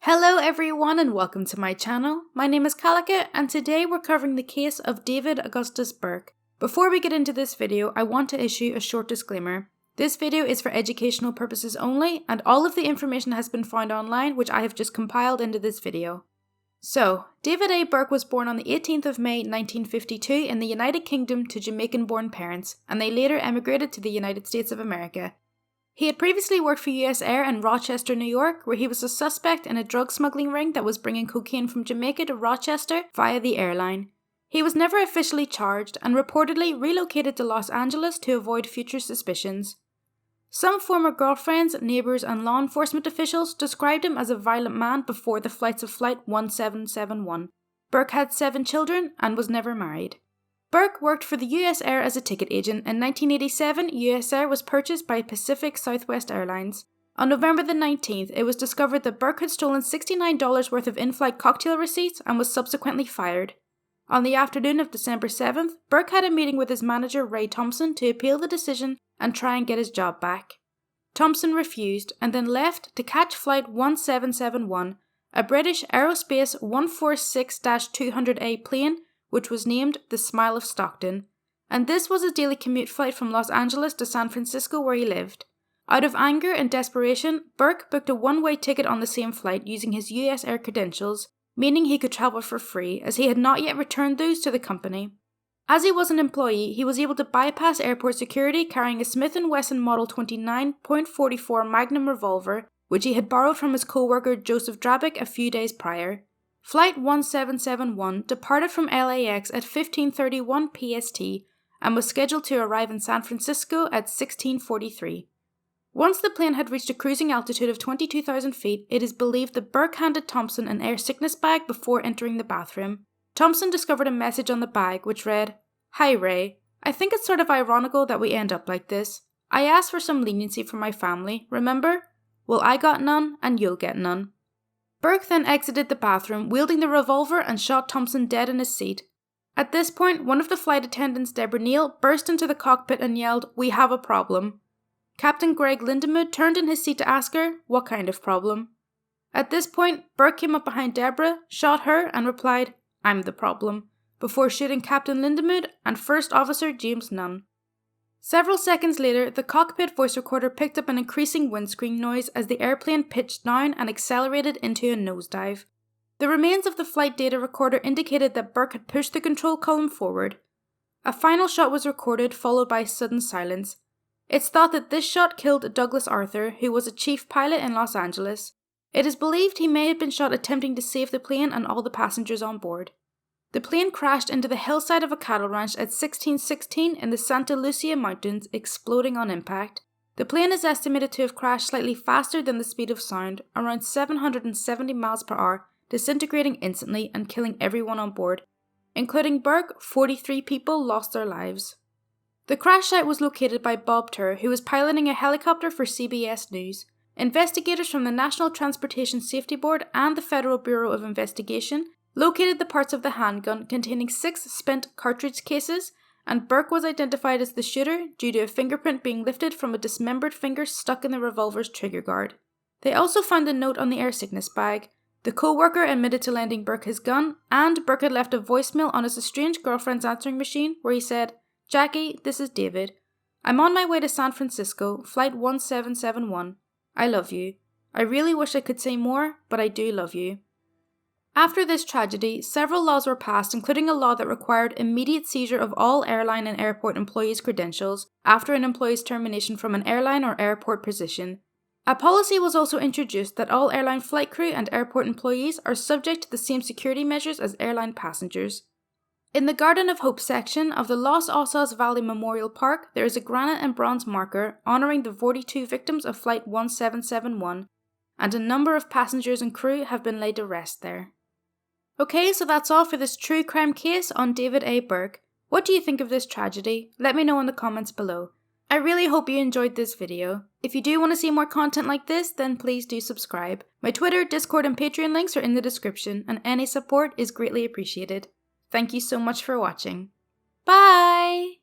Hello everyone and welcome to my channel. My name is Calica and today we're covering the case of David Augustus Burke. Before we get into this video, I want to issue a short disclaimer. This video is for educational purposes only and all of the information has been found online which I have just compiled into this video. So, David A. Burke was born on the 18th of May 1952 in the United Kingdom to Jamaican-born parents and they later emigrated to the United States of America. He had previously worked for US Air in Rochester, New York, where he was a suspect in a drug smuggling ring that was bringing cocaine from Jamaica to Rochester via the airline. He was never officially charged and reportedly relocated to Los Angeles to avoid future suspicions. Some former girlfriends, neighbours and law enforcement officials described him as a violent man before the flights of Flight 1771. Burke had 7 children and was never married. Burke worked for the US Air as a ticket agent. In 1987, US Air was purchased by Pacific Southwest Airlines. On November the 19th, it was discovered that Burke had stolen $69 worth of in-flight cocktail receipts and was subsequently fired. On the afternoon of December 7th, Burke had a meeting with his manager Ray Thompson to appeal the decision and try and get his job back. Thompson refused and then left to catch Flight 1771, a British Aerospace 146-200A plane which was named the Smile of Stockton, and this was his daily commute flight from Los Angeles to San Francisco where he lived. Out of anger and desperation, Burke booked a one-way ticket on the same flight using his US Air credentials, meaning he could travel for free as he had not yet returned those to the company. As he was an employee, he was able to bypass airport security carrying a Smith & Wesson Model 29.44 Magnum revolver, which he had borrowed from his co-worker Joseph Drabick a few days prior. Flight 1771 departed from LAX at 15:31 PST and was scheduled to arrive in San Francisco at 16:43. Once the plane had reached a cruising altitude of 22,000 feet, it is believed that Burke handed Thompson an air sickness bag before entering the bathroom. Thompson discovered a message on the bag which read, "Hi Ray, I think it's sort of ironical that we end up like this. I asked for some leniency from my family, remember? Well, I got none and you'll get none." Burke then exited the bathroom, wielding the revolver and shot Thompson dead in his seat. At this point, one of the flight attendants, Deborah Neal, burst into the cockpit and yelled, "We have a problem." Captain Greg Lindemood turned in his seat to ask her, "What kind of problem?" At this point, Burke came up behind Deborah, shot her and replied, "I'm the problem," before shooting Captain Lindemood and First Officer James Nunn. Several seconds later, the cockpit voice recorder picked up an increasing windscreen noise as the airplane pitched down and accelerated into a nosedive. The remains of the flight data recorder indicated that Burke had pushed the control column forward. A final shot was recorded, followed by sudden silence. It's thought that this shot killed Douglas Arthur, who was a chief pilot in Los Angeles. It is believed he may have been shot attempting to save the plane and all the passengers on board. The plane crashed into the hillside of a cattle ranch at 1616 in the Santa Lucia Mountains, exploding on impact. The plane is estimated to have crashed slightly faster than the speed of sound, around 770 miles per hour, disintegrating instantly and killing everyone on board. Including Burke, 43 people lost their lives. The crash site was located by Bob Turr, who was piloting a helicopter for CBS News. Investigators from the National Transportation Safety Board and the Federal Bureau of Investigation located the parts of the handgun containing 6 spent cartridge cases, and Burke was identified as the shooter due to a fingerprint being lifted from a dismembered finger stuck in the revolver's trigger guard. They also found a note on the air sickness bag. The co-worker admitted to lending Burke his gun, and Burke had left a voicemail on his estranged girlfriend's answering machine where he said, "Jackie, this is David. I'm on my way to San Francisco, flight 1771. I love you. I really wish I could say more, but I do love you." After this tragedy, several laws were passed, including a law that required immediate seizure of all airline and airport employees' credentials after an employee's termination from an airline or airport position. A policy was also introduced that all airline flight crew and airport employees are subject to the same security measures as airline passengers. In the Garden of Hope section of the Los Osos Valley Memorial Park, there is a granite and bronze marker honouring the 42 victims of Flight 1771, and a number of passengers and crew have been laid to rest there. Okay, so that's all for this true crime case on David A. Burke. What do you think of this tragedy? Let me know in the comments below. I really hope you enjoyed this video. If you do want to see more content like this, then please do subscribe. My Twitter, Discord and Patreon links are in the description, and any support is greatly appreciated. Thank you so much for watching. Bye!